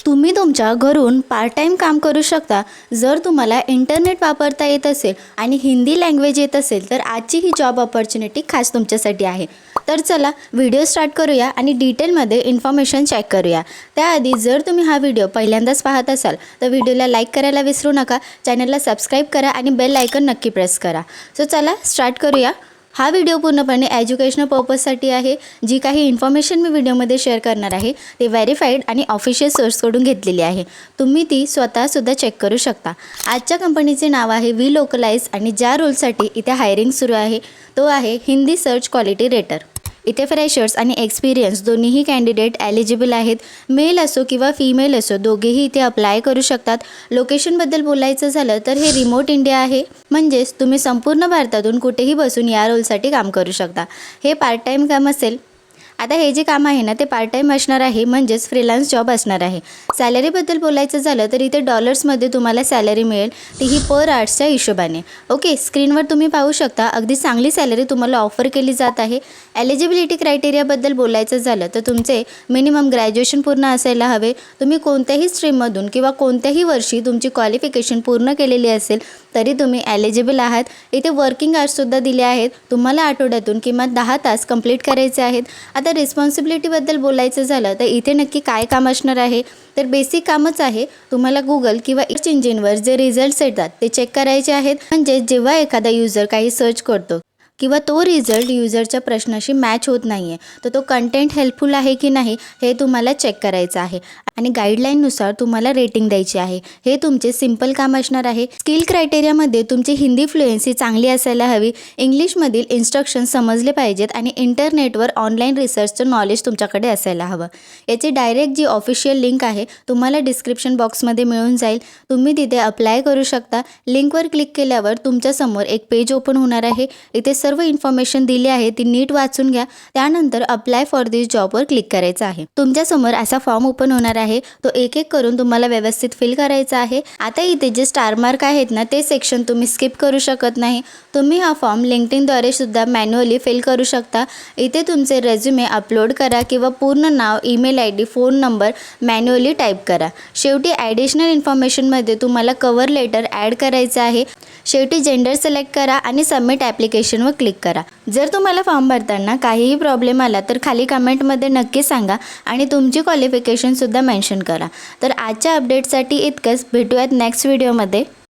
तुम्ही तुमच्या घरून पार्ट टाईम काम करू शकता जर तुम्हाला इंटरनेट वापरता येत असेल आणि हिंदी लँग्वेज येत असेल तर आजची ही जॉब ऑपॉर्च्युनिटी खास तुमच्यासाठी आहे. तर चला व्हिडिओ स्टार्ट करूया आणि डिटेलमध्ये इन्फॉर्मेशन चेक करूया. त्याआधी जर तुम्ही हा व्हिडिओ पहिल्यांदाच पाहत असाल तर व्हिडिओला लाईक करायला विसरू नका, चॅनलला सबस्क्राईब करा आणि बेल आयकॉन नक्की प्रेस करा. सो चला स्टार्ट करूया. हा व्हिडिओ पूर्णपणे एज्युकेशनल पर्पजसाठी आहे. जी काही इन्फॉर्मेशन मी व्हिडिओमध्ये शेअर करणार आहे ते व्हेरीफाईड आणि ऑफिशियल सोर्सकडून घेतलेली आहे. तुम्ही ती स्वतःसुद्धा चेक करू शकता. आजच्या कंपनीचे नाव आहे वी लोकलाइज आणि ज्या रोलसाठी इथे हायरिंग सुरू आहे तो आहे हिंदी सर्च क्वालिटी रेटर. इथे फ्रेशर्स आणि एक्सपिरियन्स दोन्हीही कॅन्डिडेट एलिजिबल आहेत. मेल असो किंवा फिमेल असो दोघेही इथे अप्लाय करू शकतात. लोकेशनबद्दल बोलायचं झालं तर हे रिमोट इंडिया आहे, म्हणजेच तुम्ही संपूर्ण भारतातून कुठेही बसून या रोलसाठी काम करू शकता. हे पार्ट टाईम काम असेल. आता हे जे काम आहे ना ते पार्ट टाईम असणार आहे, म्हणजेच फ्रीलान्स जॉब असणार आहे. सॅलरीबद्दल बोलायचं झालं तर इथे डॉलर्समध्ये तुम्हाला सॅलरी मिळेल, तीही पर आवर्सच्या हिशोबाने. ओके, स्क्रीनवर तुम्ही पाहू शकता अगदी चांगली सॅलरी तुम्हाला ऑफर केली जात आहे. एलिजिबिलिटी क्रायटेरियाबद्दल बोलायचं झालं तर तुमचे मिनिमम ग्रॅज्युएशन पूर्ण असायला हवे. तुम्ही कोणत्याही स्ट्रीममधून किंवा कोणत्याही वर्षी तुमची क्वालिफिकेशन पूर्ण केलेली असेल तरी तुम्ही एलिजिबल आहात. इथे वर्किंग आवर्ससुद्धा दिले आहेत. तुम्हाला आठवड्यातून किमान 10 तास कंप्लीट करायचे आहेत. आता रिस्पॉन्सिबिलिटीबद्दल बोलायचं झालं तर इथे नक्की काय काम असणार आहे तर बेसिक कामच आहे. तुम्हाला गुगल किंवा सर्च इंजिनवर जे रिझल्ट्स येतात ते चेक करायचे आहेत. म्हणजे जेव्हा एखादा यूजर काही सर्च करतो किंवा तो रिझल्ट यूजरच्या प्रश्नाशी मॅच होत नाही आहे तर तो कंटेंट हेल्पफुल आहे की नाही हे तुम्हाला चेक करायचं आहे आणि गाईडलाईननुसार तुम्हाला रेटिंग द्यायची आहे. हे तुमचे सिंपल काम असणार आहे. स्किल क्रायटेरियामध्ये तुमची हिंदी फ्लुएन्सी चांगली असायला हवी. इंग्लिशमधील इन्स्ट्रक्शन समजले पाहिजेत आणि इंटरनेटवर ऑनलाईन रिसर्चचं नॉलेज तुमच्याकडे असायला हवं. याची डायरेक्ट जी ऑफिशियल लिंक आहे तुम्हाला डिस्क्रिप्शन बॉक्समध्ये मिळून जाईल. तुम्ही तिथे अप्लाय करू शकता. लिंकवर क्लिक केल्यावर तुमच्यासमोर एक पेज ओपन होणार आहे. इथे सर्व इन्फॉर्मेशन दिली आहे ती नीट वाचून घ्या. त्यानंतर अप्लाय फॉर दिस जॉबवर क्लिक करायचं आहे. तुमच्यासमोर असा फॉर्म ओपन होणार आहे. तो एक एक करून तुम्हाला व्यवस्थित फिल करायचा आहे. आता इथे जे स्टार मार्क आहेत ना ते सेक्शन तुम्ही स्किप करू शकत नाही. तुम्ही हा फॉर्म लिंक्डइनद्वारे सुद्धा मॅन्युअली फिल करू शकता. इथे तुमचे रेझ्युमे अपलोड करा किंवा पूर्ण नाव, email ID, phone number manually type करा. शेवटी ॲडिशनल इन्फॉर्मेशनमध्ये तुम्हाला कव्हर लेटर ॲड करायचं आहे. शेवटी जेंडर सिलेक्ट करा आणि सबमिट ॲप्लिकेशनवर क्लिक करा. जर तुम्हाला फॉर्म भरताना काहीही प्रॉब्लेम आला तर खाली कमेंटमध्ये नक्की सांगा आणि तुमची क्वालिफिकेशनसुद्धा मेन्शन करा. तर आजच्या अपडेटसाठी इतकंच. भेटूयात नेक्स्ट व्हिडिओमध्ये.